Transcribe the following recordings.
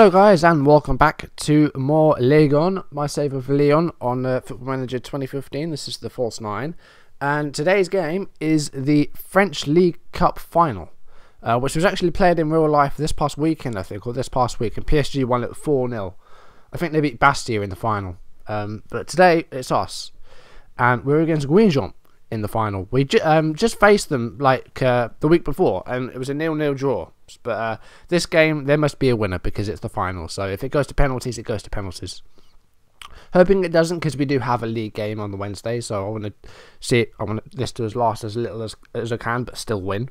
Hello guys and welcome back to more Ligue, my save of Lyon on Football Manager 2015. This is the false 9 and today's game is the French League Cup final, which was actually played in real life this past weekend, I think, or this past week, and PSG won it 4-0. I think they beat Bastia in the final, but today it's us and we're against Guingamp in the final. We just faced them like the week before and it was a 0-0 draw. But this game, there must be a winner because it's the final. So if it goes to penalties, it goes to penalties. Hoping it doesn't, because we do have a league game on the Wednesday. So I want to see it. I want this to last as little as I can, but still win.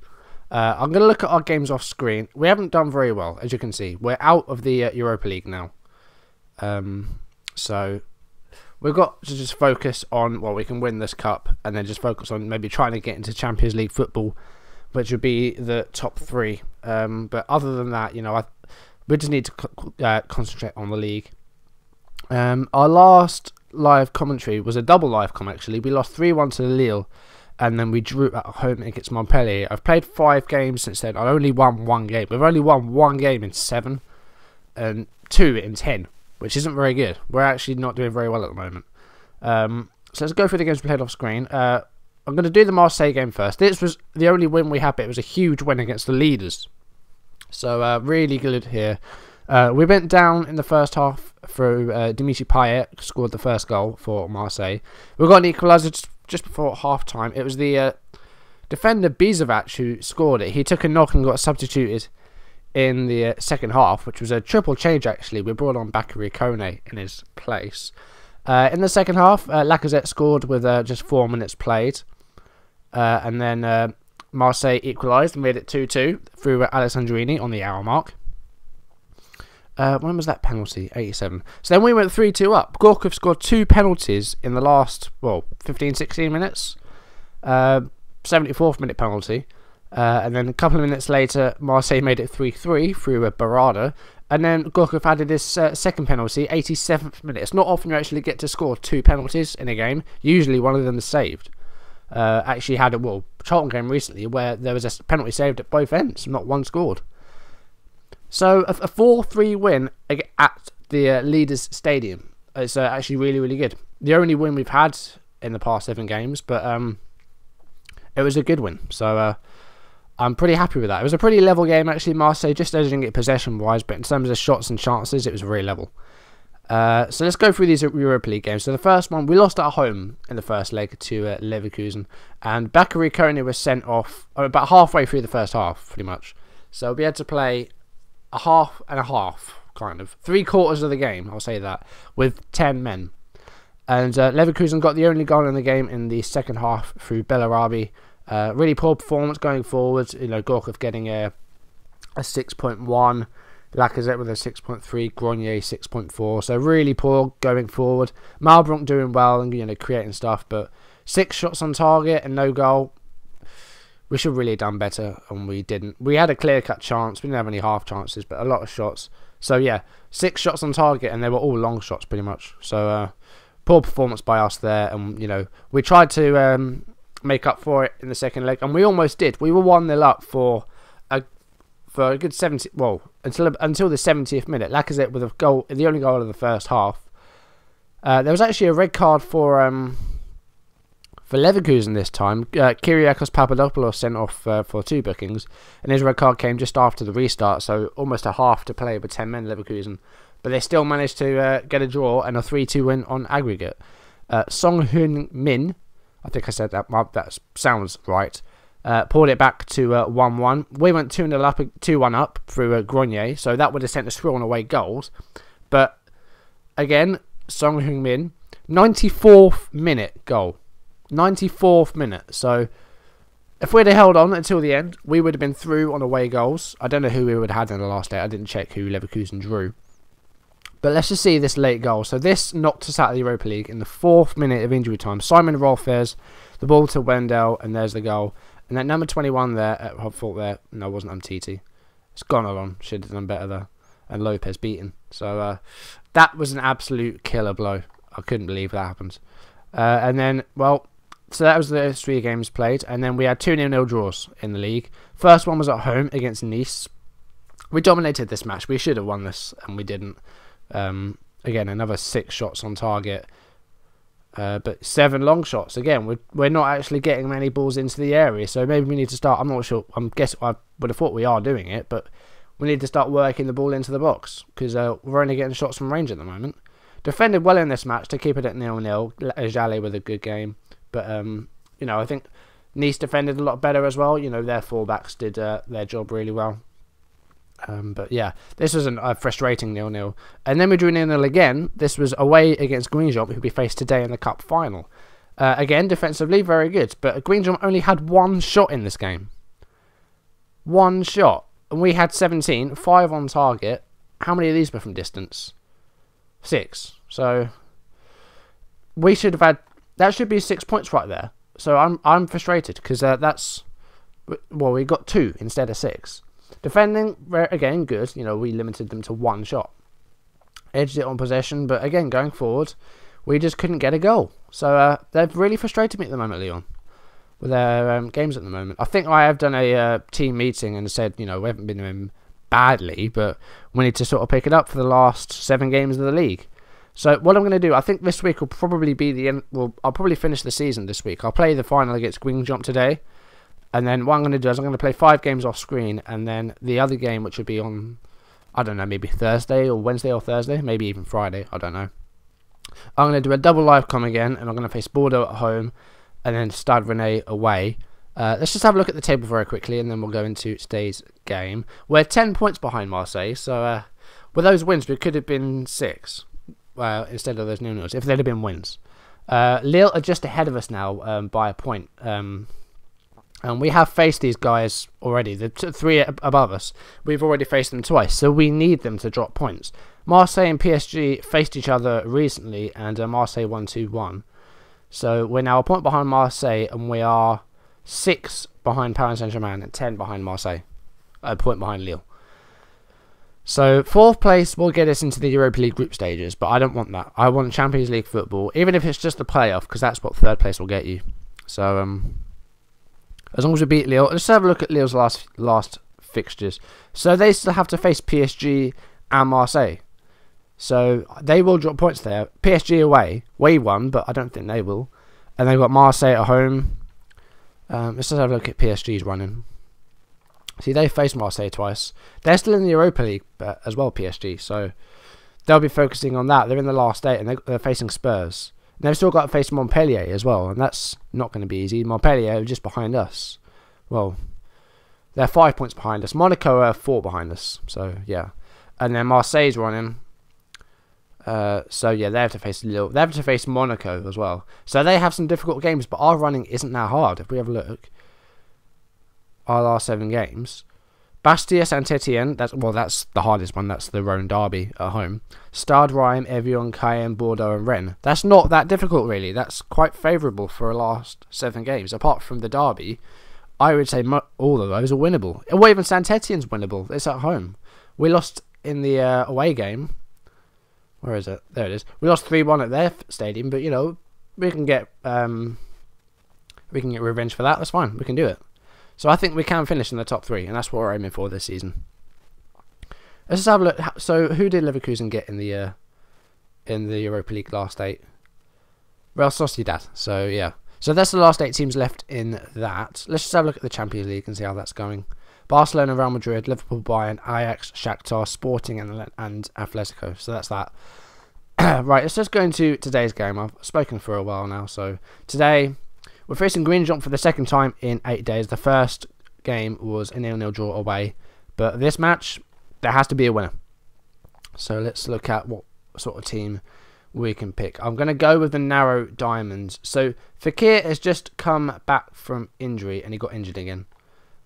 I'm going to look at our games off screen. We haven't done very well, as you can see. We're out of the Europa League now. So we've got to just focus on, well, we can win this cup and then just focus on maybe trying to get into Champions League football, which would be the top 3. But other than that, you know, we just need to concentrate on the league. Our last live commentary was a double live com, actually. We lost 3-1 to Lille, and then we drew at home against Montpellier. I've played 5 games since then. I only won 1 game. We've only won 1 game in 7 and 2 in 10, which isn't very good. We're actually not doing very well at the moment. So let's go through the games we played off screen. I'm going to do the Marseille game first. This was the only win we had, but it was a huge win against the leaders. So, really good here. We went down in the first half through Dimitri Payet, scored the first goal for Marseille. We got an equaliser just before half-time. It was the defender Bizovac who scored it. He took a knock and got substituted in the second half, which was a triple change, actually. We brought on Bakary Kone in his place. In the second half, Lacazette scored with just 4 minutes played. And then Marseille equalised and made it 2-2 through Alessandrini on the hour mark. When was that penalty? 87. So then we went 3-2 up. Gorkov scored 2 penalties in the last, well, 15-16 minutes. 74th minute penalty. And then a couple of minutes later, Marseille made it 3-3 through Barada. And then Gorkov added his second penalty, 87th minute. It's not often you actually get to score 2 penalties in a game. Usually one of them is saved. Actually had a Charlton game recently where there was a penalty saved at both ends, not one scored. So a 4-3 win at the Leaders Stadium. It's actually really, really good. The only win we've had in the past 7 games, but it was a good win. So I'm pretty happy with that. It was a pretty level game, actually. Marseille just didn't get possession-wise, but in terms of shots and chances, it was very level. So let's go through these Europa League games. So the first one, we lost at home in the first leg to Leverkusen. And Bakary Kone was sent off about halfway through the first half, pretty much. So we had to play a half and a half, kind of. 3/4 of the game, I'll say that, with 10 men. And Leverkusen got the only goal in the game in the second half through Bellarabi. Really poor performance going forward. You know, Gorkov getting a 6.1. Lacazette with a 6.3, Grenier 6.4, so really poor going forward. Malbranc doing well and, you know, creating stuff, but 6 shots on target and no goal. We should really have done better, and we didn't. We had a clear-cut chance. We didn't have any half chances, but a lot of shots. So yeah, 6 shots on target, and they were all long shots pretty much. So poor performance by us there, and you know, we tried to make up for it in the second leg, and we almost did. We were 1-0 up for a good 70, well, until the 70th minute. Lacazette with a goal, the only goal of the first half. There was actually a red card for Leverkusen this time. Kyriakos Papadopoulos sent off for 2 bookings, and his red card came just after the restart, so almost a half to play with 10 men Leverkusen. But they still managed to get a draw and a 3-2 win on aggregate. Song Heung-min, I think I said that, that sounds right. Pulled it back to 1-1. We went 2-1 up through Grenier, so that would have sent us through on away goals. But again, Song Heung-min, 94th minute goal. 94th minute. So if we'd have held on until the end, we would have been through on away goals. I don't know who we would have had in the last day. I didn't check who Leverkusen drew. But let's just see this late goal. So this knocked us out of the Europa League in the 4th minute of injury time. Simon Rolfes, the ball to Wendell, and there's the goal. And that number 21 there, I thought there, no, it wasn't Umtiti. It's gone along. Should have done better there. And Lopez beaten. So that was an absolute killer blow. I couldn't believe that happened. And then, well, so that was the 3 games played. And then we had 2 0-0 draws in the league. First one was at home against Nice. We dominated this match. We should have won this, and we didn't. Again, another 6 shots on target. But 7 long shots. Again, we're not actually getting many balls into the area, so maybe we need to start. I'm not sure. I would have thought we are doing it, but we need to start working the ball into the box because we're only getting shots from range at the moment. Defended well in this match to keep it at 0-0. Jalé with a good game, but you know, I think Nice defended a lot better as well. You know, their fullbacks did their job really well. But yeah, this was a frustrating 0-0. And then we drew 0-0 again. This was away against Guingamp, who we faced today in the Cup final. Again, defensively, very good. But Guingamp only had 1 shot in this game. 1 shot. And we had 17, 5 on target. How many of these were from distance? 6. So we should have had... That should be 6 points right there. So I'm frustrated because that's... Well, we got 2 instead of 6. Defending, again, good. You know, we limited them to 1 shot. Edged it on possession, but again, going forward, we just couldn't get a goal. So they've really frustrated me at the moment, Lyon, with their games at the moment. I think I have done a team meeting and said, you know, we haven't been doing badly, but we need to sort of pick it up for the last 7 games of the league. So what I'm going to do, I think this week will probably be the end. Well, I'll probably finish the season this week. I'll play the final against Guingamp today. And then what I'm going to do is I'm going to play 5 games off screen, and then the other game, which would be on, I don't know, maybe Thursday or Wednesday or Thursday, maybe even Friday, I don't know. I'm going to do a double live com again, and I'm going to face Bordeaux at home, and then Stade Rennais away. Let's just have a look at the table very quickly, and then we'll go into today's game. We're 10 points behind Marseille, so with those wins, we could have been 6, instead of those 0-0s, if they'd have been wins. Lille are just ahead of us now by a point. And we have faced these guys already, the 3 above us. We've already faced them twice, so we need them to drop points. Marseille and PSG faced each other recently, and Marseille won 2-1. So we're now a point behind Marseille, and we are 6 behind Paris Saint-Germain and 10 behind Marseille. A point behind Lille. So 4th place will get us into the Europa League group stages, but I don't want that. I want Champions League football, even if it's just the playoff, because that's what 3rd place will get you. So, as long as we beat Lille, let's have a look at Lille's last fixtures. So they still have to face PSG and Marseille. So they will drop points there. PSG away, we won, but I don't think they will. And they've got Marseille at home. Let's just have a look at PSG's running. See, they faced Marseille twice. They're still in the Europa League as well, PSG. So they'll be focusing on that. They're in the last 8 and they're facing Spurs. And they've still got to face Montpellier as well, and that's not going to be easy. Montpellier are just behind us. Well, they're 5 points behind us. Monaco are 4 behind us. So, yeah. And then Marseille's running. So, yeah, they have to face Lille. They have to face Monaco as well. So they have some difficult games, but our running isn't that hard. If we have a look, our last 7 games. Bastia, Saint-Etienne, that's the hardest one. That's the Rhone derby at home. Stade, Reims, Evian, Cayenne, Bordeaux and Rennes. That's not that difficult, really. That's quite favourable for our last 7 games. Apart from the derby, I would say all of those are winnable. Well, even Saint-Etienne's winnable. It's at home. We lost in the away game. Where is it? There it is. We lost 3-1 at their stadium, but, you know, we can get revenge for that. That's fine. We can do it. So I think we can finish in the top 3, and that's what we're aiming for this season. Let's just have a look. So who did Leverkusen get in the Europa League last 8? Real Sociedad. So yeah. So that's the last 8 teams left in that. Let's just have a look at the Champions League and see how that's going. Barcelona, Real Madrid, Liverpool, Bayern, Ajax, Shakhtar, Sporting, and Atletico. So that's that. Right. Let's just go into today's game. I've spoken for a while now. So today, we're facing Guingamp for the 2nd time in 8 days. The first game was a 0-0 draw away. But this match, there has to be a winner. So let's look at what sort of team we can pick. I'm going to go with the narrow diamonds. So Fekir has just come back from injury and he got injured again.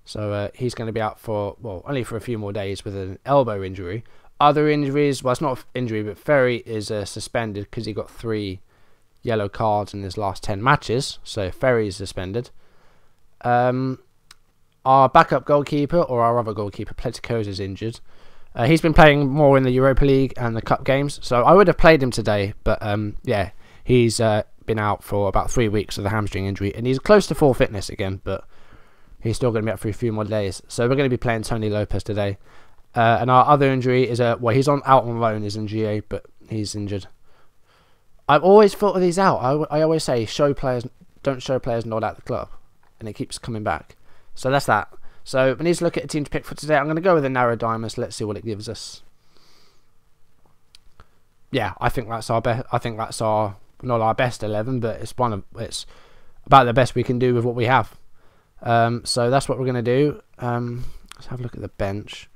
So he's going to be out for, well, only for a few more days with an elbow injury. Other injuries, well, it's not an injury, but Ferry is suspended because he got 3 yellow cards in his last 10 matches, so Ferry is suspended. Our backup goalkeeper, or our other goalkeeper, Pletico's is injured. He's been playing more in the Europa League and the Cup games, so I would have played him today, but yeah, he's been out for about 3 weeks with a hamstring injury, and he's close to full fitness again, but he's still going to be out for a few more days. So we're going to be playing Tony Lopez today. And our other injury is well, he's out on loan, is in GA, but he's injured. I've always thought of these out. I always say don't show players not at the club, and it keeps coming back. So that's that. So we need to look at a team to pick for today. I'm going to go with a narrow diamond. Let's see what it gives us. Yeah, I think that's our best. I think that's not our best 11, but it's about the best we can do with what we have. So that's what we're going to do. Let's have a look at the bench.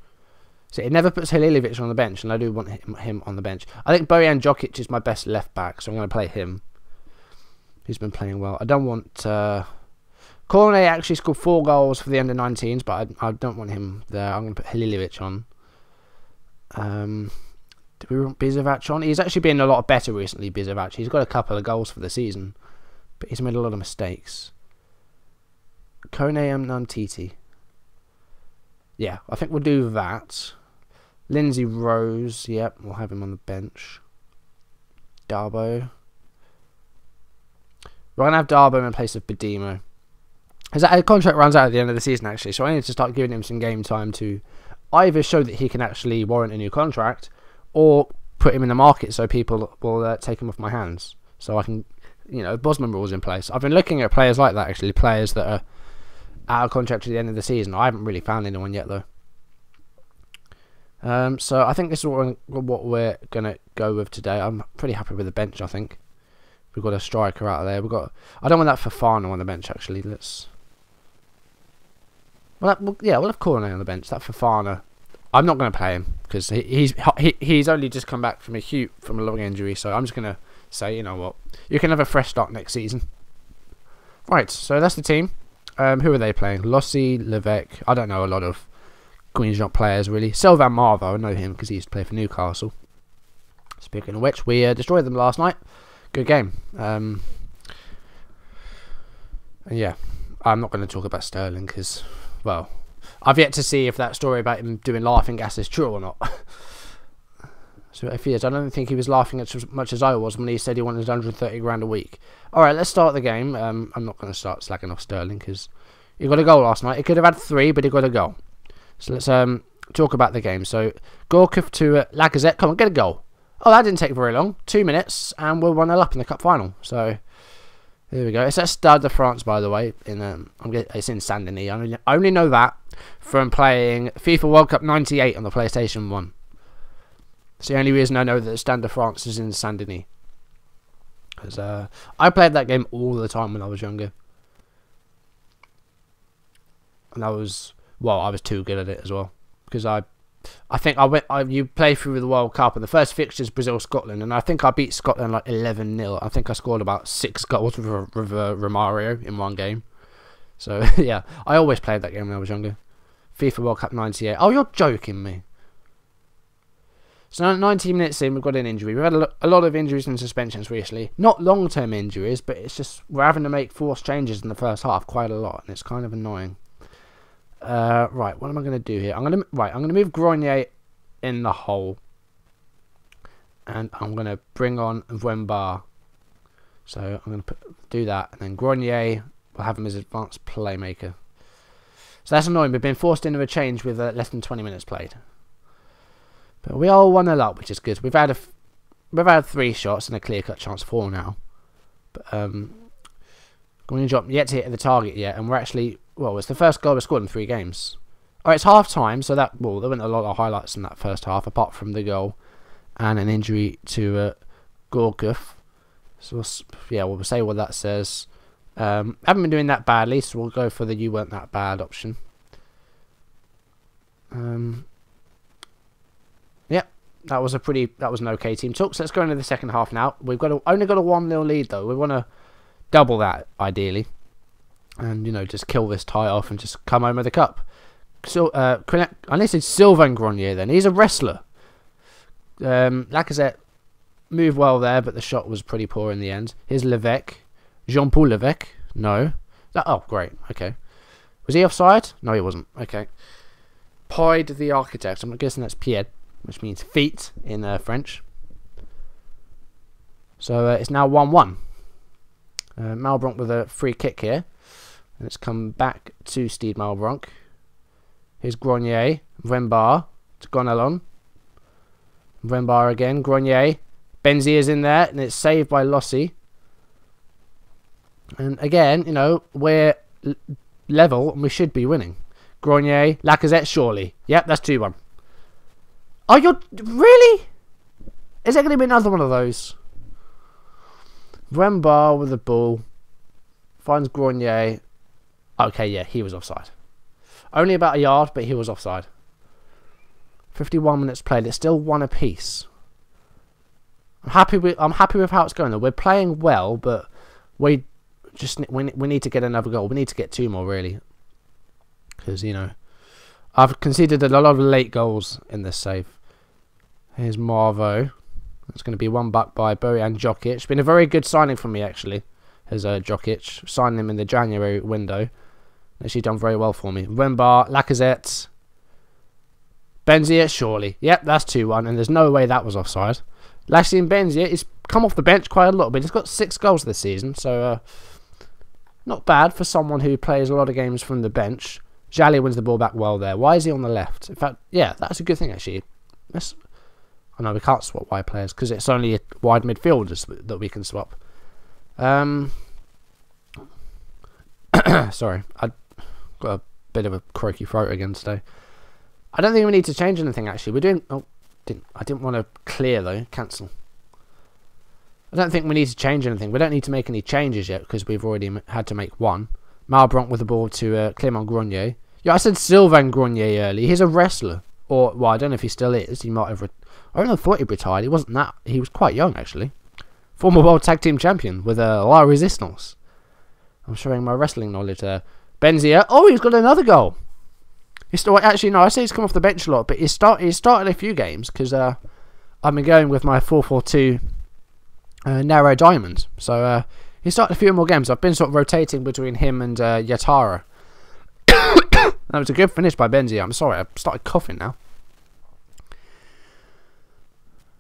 So it never puts Halilovic on the bench, and I do want him on the bench. I think Bojan Djokic is my best left back, so I'm going to play him. He's been playing well. I don't want... Cornet actually scored 4 goals for the under-19s, but I don't want him there. I'm going to put Halilovic on. Do we want Bizovac on? He's actually been a lot better recently, Bizovac. He's got a couple of goals for the season, but he's made a lot of mistakes. Kone Nantiti. Yeah, I think we'll do that. Lindsay Rose, yep, we'll have him on the bench. Darbo. We're going to have Darbo in place of Badimo. His contract runs out at the end of the season, actually, so I need to start giving him some game time to either show that he can actually warrant a new contract, or put him in the market so people will take him off my hands. So I can, Bosman rules in place. I've been looking at players like that, actually, players that are out of contract at the end of the season. I haven't really found anyone yet, though. So I think this is what we're going to go with today. I'm pretty happy with the bench, I think. We've got a striker out of there. I don't want that Fofana on the bench, actually. We'll have Cornet on the bench. That Fofana, I'm not going to play him because he's only just come back from a long injury. So I'm just going to say, you know what, you can have a fresh start next season. Right, so that's the team. Who are they playing? Lossi, Levesque. I don't know a lot of Guingamp players really. Sylvain Marvo, I know him because he used to play for Newcastle. Speaking of which, we destroyed them last night. Good game. Yeah, I'm not going to talk about Sterling because, well, I've yet to see if that story about him doing laughing gas is true or not. So if he is, I don't think he was laughing as much as I was when he said he wanted 130 grand a week. Alright, let's start the game. I'm not going to start slagging off Sterling because he got a goal last night. He could have had 3, but he got a goal. So let's talk about the game. So Gorkov to Lacazette. Come on, get a goal. Oh, that didn't take very long. 2 minutes, and we're 1-0 up in the cup final. So there we go. It's at Stade de France, by the way. It's in Saint-Denis. I only know that from playing FIFA World Cup 98 on the PlayStation 1. It's the only reason I know that Stade de France is in Saint-Denis. Because I played that game all the time when I was younger. And I was too good at it as well. Because you play through the World Cup, and the first fixture is Brazil-Scotland, and I think I beat Scotland like 11-0. I think I scored about 6 goals with Romario in one game. So, yeah, I always played that game when I was younger. FIFA World Cup 98. Oh, you're joking me. So now 19 minutes in, we've got an injury. We've had a lot of injuries and suspensions recently. Not long-term injuries, but it's just we're having to make forced changes in the first half quite a lot, and it's kind of annoying. Right, what am I going to do here? I'm going to move Grenier in the hole, and I'm going to bring on Wemba. So I'm going to do that, and then Grenier will have him as advanced playmaker. So that's annoying. We've been forced into a change with less than 20 minutes played. But we are 1-0 up, which is good. We've had 3 shots and a clear-cut chance 4 now. But Guingamp yet to hit the target yet, and we're actually, well, it's the first goal we scored in 3 games. Alright, it's half time, so there weren't a lot of highlights in that first half, apart from the goal and an injury to Gorkov. So we'll say what that says. Haven't been doing that badly, so we'll go for the "you weren't that bad" option. That was an okay team talk. So let's go into the second half now. We've only got a 1-0 lead though. We want to double that ideally, and just kill this tie off and just come home with the cup. So I need to say Sylvain Grenier. Then he's a wrestler. Lacazette moved well there, but the shot was pretty poor in the end. Here's Levesque, Jean-Paul Levesque. No, oh great, okay. Was he offside? No, he wasn't. Okay. Pied the architect. I'm guessing that's Pied, which means feet in French. So it's now 1-1. Malbranc with a free kick here. And it's come back to Steve Malbranc. Here's Grenier, Wemba, to Gonalon. Wembar again. Grenier. Benzier's in there, and it's saved by Lossi. And again, you know, we're level, and we should be winning. Grenier. Lacazette, surely. Yep, that's 2-1. Oh, you're... Really? Is there going to be another one of those? Wembar with the ball. Finds Grenier. Okay, yeah, he was offside. Only about a yard, but he was offside. 51 minutes played. It's still 1 apiece. I'm happy with how it's going though. We're playing well, but we need to get another goal. We need to get 2 more really, because you know I've conceded a lot of late goals in this save. Here's Marvo. It's going to be 1 back by Bojan Djokic. It's been a very good signing for me actually. Has Djokic signed him in the January window. Actually done very well for me. Wembar, Lacazette, Benzier, surely. Yep, that's 2-1, and there's no way that was offside. Lashley and Benzier, he's come off the bench quite a lot, but he's got 6 goals this season, so not bad for someone who plays a lot of games from the bench. Jali wins the ball back well there. Why is he on the left? In fact, yeah, that's a good thing actually. I know we can't swap wide players because it's only wide midfielders that we can swap. Sorry, I got a bit of a croaky throat again today. I don't think we need to change anything actually. We're doing... Oh, I didn't want to clear though. Cancel. I don't think we need to change anything. We don't need to make any changes yet because we've already had to make 1. Malbronk with the ball to Clément Grenier. Yeah, I said Sylvain Grenier earlier. He's a wrestler. Or, well, I don't know if he still is. He might have... I don't know, thought he retired. He wasn't that... He was quite young actually. Former World Tag Team Champion with La Resistance. I'm showing my wrestling knowledge there. Benzia. Oh, he's got another goal. He's still, actually, no, I say he's come off the bench a lot, but he's started a few games because I've been going with my 4-4-2 narrow diamond. So he started a few more games. I've been sort of rotating between him and Yatara. That was a good finish by Benzia. I'm sorry, I started coughing now.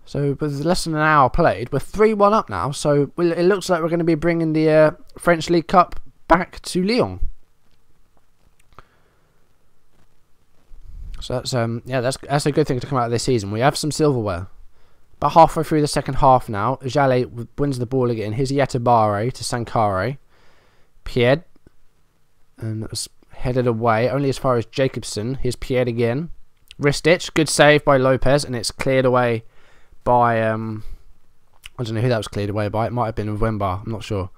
So with less than an hour played, we're 3-1 up now. So it looks like we're going to be bringing the French League Cup back to Lyon. So that's yeah, that's a good thing to come out of this season. We have some silverware. About halfway through the second half now, Jale wins the ball again. Here's Yatabare to Sankare. Pied. And it was headed away, only as far as Jacobson. Here's Pied again. Ristich, good save by Lopez, and it's cleared away by I don't know who that was cleared away by. It might have been Wembar, I'm not sure.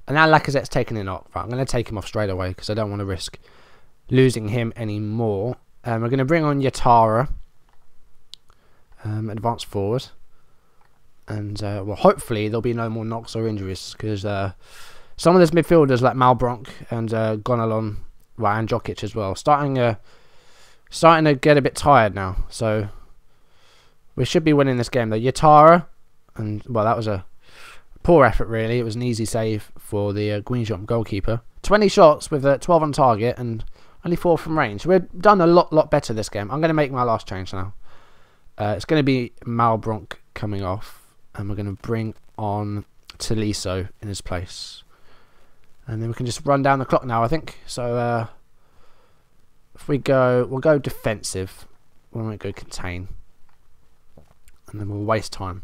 And now Lacazette's taken it off. Right, I'm going to take him off straight away because I don't want to risk losing him anymore. We're going to bring on Yatara, advance forward, and well, hopefully there'll be no more knocks or injuries because some of those midfielders like Malbronk and Gonalon, well, and Djokic as well, starting to get a bit tired now. So we should be winning this game though. Yatara, and well, that was a poor effort really. It was an easy save for the Guingamp goalkeeper. 20 shots with 12 on target and only 4 from range. We've done a lot better this game. I'm going to make my last change now. It's going to be Malbronk coming off. And we're going to bring on Tolisso in his place. And then we can just run down the clock now, I think. So, if we go... We'll go defensive. We won't go contain. And then we'll waste time.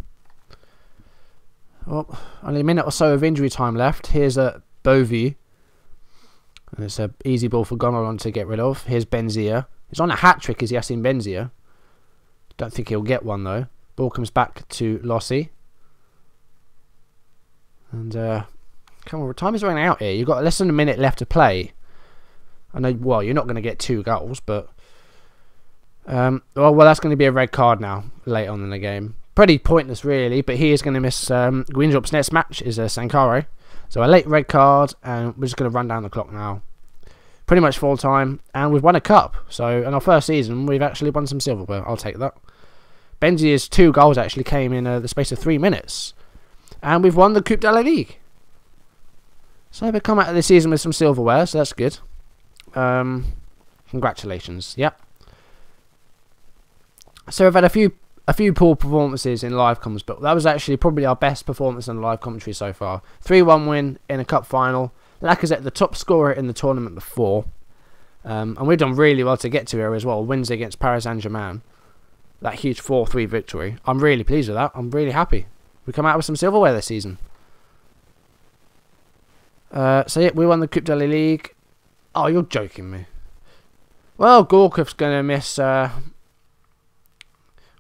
Well, only a minute or so of injury time left. Here's a Bovey. And it's an easy ball for Gonalon to get rid of. Here's Benzia. He's on a hat-trick, is Yacine Benzia. Don't think he'll get one, though. Ball comes back to Lossi. And, come on, time is running out here. You've got less than a minute left to play. I know, well, you're not going to get 2 goals, but... well, that's going to be a red card now, late on in the game. Pretty pointless, really, but he is going to miss Guingamp's next match, is Sankare. So a late red card, and we're just going to run down the clock now. Pretty much full time, and we've won a cup. So in our first season, we've actually won some silverware. I'll take that. Benzia's 2 goals actually came in the space of 3 minutes. And we've won the Coupe de la Ligue. So we've come out of the season with some silverware, so that's good. Congratulations. Yep. So we've had a few poor performances in live comms, but that was actually probably our best performance in live commentary so far. 3-1 win in a cup final. Lacazette, the top scorer in the tournament before. And we've done really well to get to here as well. Wins against Paris Saint-Germain. that huge 4-3 victory. I'm really pleased with that. I'm really happy. We come out with some silverware this season. So yeah, we won the Coupe de la Ligue. Oh, you're joking me. Well, Gorkuf's going to miss... well,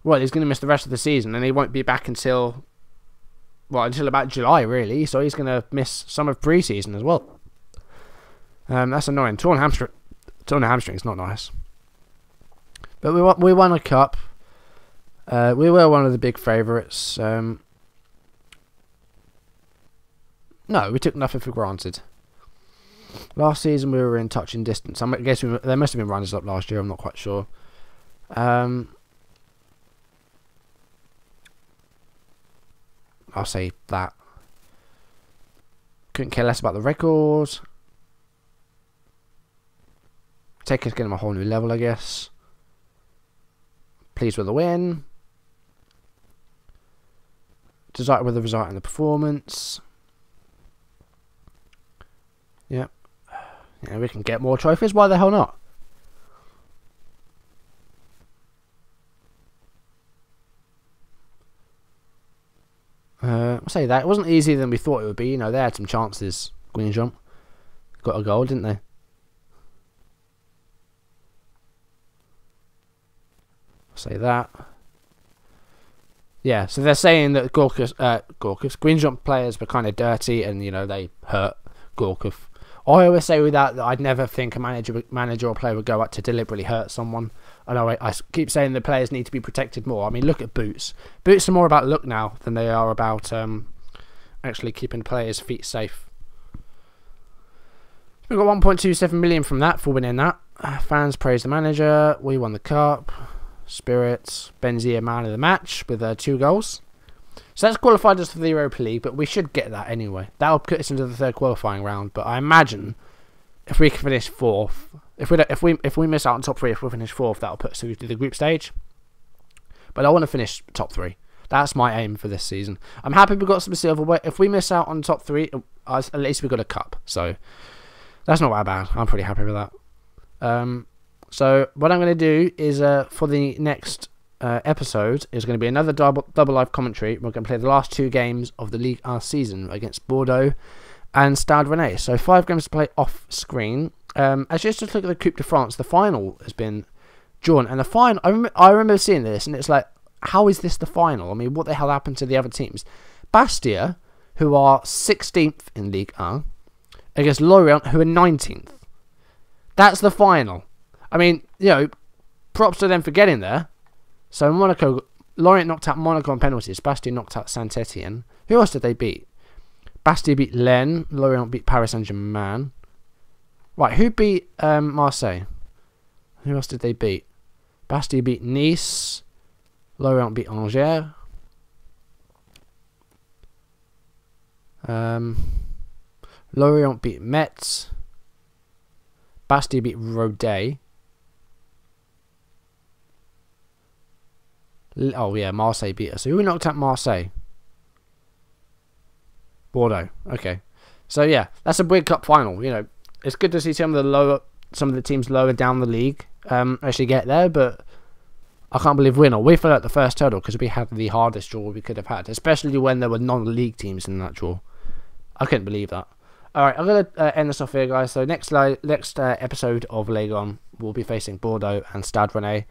he's going to miss the rest of the season, and he won't be back until... well, until about July, really. So he's going to miss some of pre-season as well. That's annoying. Torn hamstring's not nice. But we won a cup. We were one of the big favourites. No, we took nothing for granted. Last season we were in touching distance. I guess there must have been runners up last year. I'm not quite sure. I'll say that. Couldn't care less about the records. Take us getting a whole new level, I guess. Pleased with the win. Delighted with the result and the performance. Yep. Yeah, we can get more trophies. Why the hell not? I'll say that. It wasn't easier than we thought it would be. You know, they had some chances. Guingamp got a goal, didn't they? I'll say that. Yeah, so they're saying that Guingamp players were kind of dirty and, you know, they hurt Gorkuf. I always say with that I'd never think a manager or player would go out to deliberately hurt someone. I know I keep saying the players need to be protected more. I mean, look at Boots. Boots are more about look now than they are about actually keeping players' feet safe. We got 1.27 million from that for winning that. Fans praise the manager. We won the cup. Spirits. Benzia man of the match with 2 goals. So that's qualified us for the Europa League, but we should get that anyway. That'll put us into the 3rd qualifying round. But I imagine if we can finish 4th, if we miss out on top 3, if we finish 4th, that'll put us through to the group stage. But I want to finish top 3. That's my aim for this season. I'm happy we got some silverware. If we miss out on top 3, at least we got a cup. So that's not that bad. I'm pretty happy with that. So what I'm going to do is for the next episode is going to be another double live commentary. We're going to play the last 2 games of the Ligue 1 season against Bordeaux and Stade Rennais. So 5 games to play off screen. As you just look at the Coupe de France, the final has been drawn, and the final I remember seeing this, and it's like, how is this the final? I mean, what the hell happened to the other teams? Bastia, who are 16th in Ligue 1, against Lorient, who are 19th. That's the final. I mean, you know, props to them for getting there. So Monaco, Lorient knocked out Monaco on penalties. Bastia knocked out Saint-Etienne. Who else did they beat? Bastia beat Lens. Lorient beat Paris Saint-Germain. Right, who beat Marseille? Who else did they beat? Bastia beat Nice. Lorient beat Angers. Lorient beat Metz. Bastia beat Rodez. Oh yeah, Marseille beat us. So who knocked out Marseille? Bordeaux. Okay. So yeah, that's a weird cup final. You know, it's good to see some of the teams lower down the league actually get there, but I can't believe we fell out the first hurdle because we had the hardest draw we could have had, especially when there were non-league teams in that draw. I couldn't believe that. Alright, I'm going to end this off here, guys. So next episode of Ligue 1, we'll be facing Bordeaux and Stade Rennais.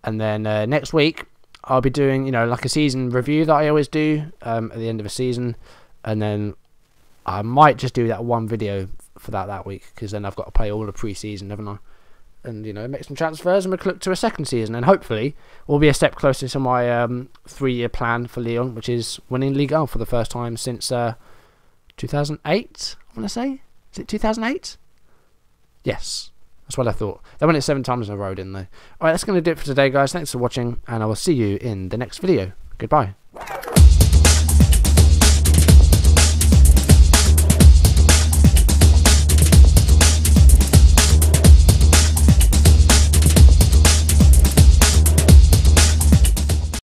And then next week, I'll be doing, you know, like a season review that I always do at the end of a season. And then I might just do that one video for that week, because then I've got to play all the pre-season, haven't I? And, you know, make some transfers and we'll look to a second season. And hopefully we'll be a step closer to my 3-year plan for Lyon, which is winning Ligue 1 for the first time since 2008, I want to say. Is it 2008? Yes, that's what I thought. They won it 7 times in a row, didn't they? Alright, that's going to do it for today, guys. Thanks for watching, and I will see you in the next video. Goodbye.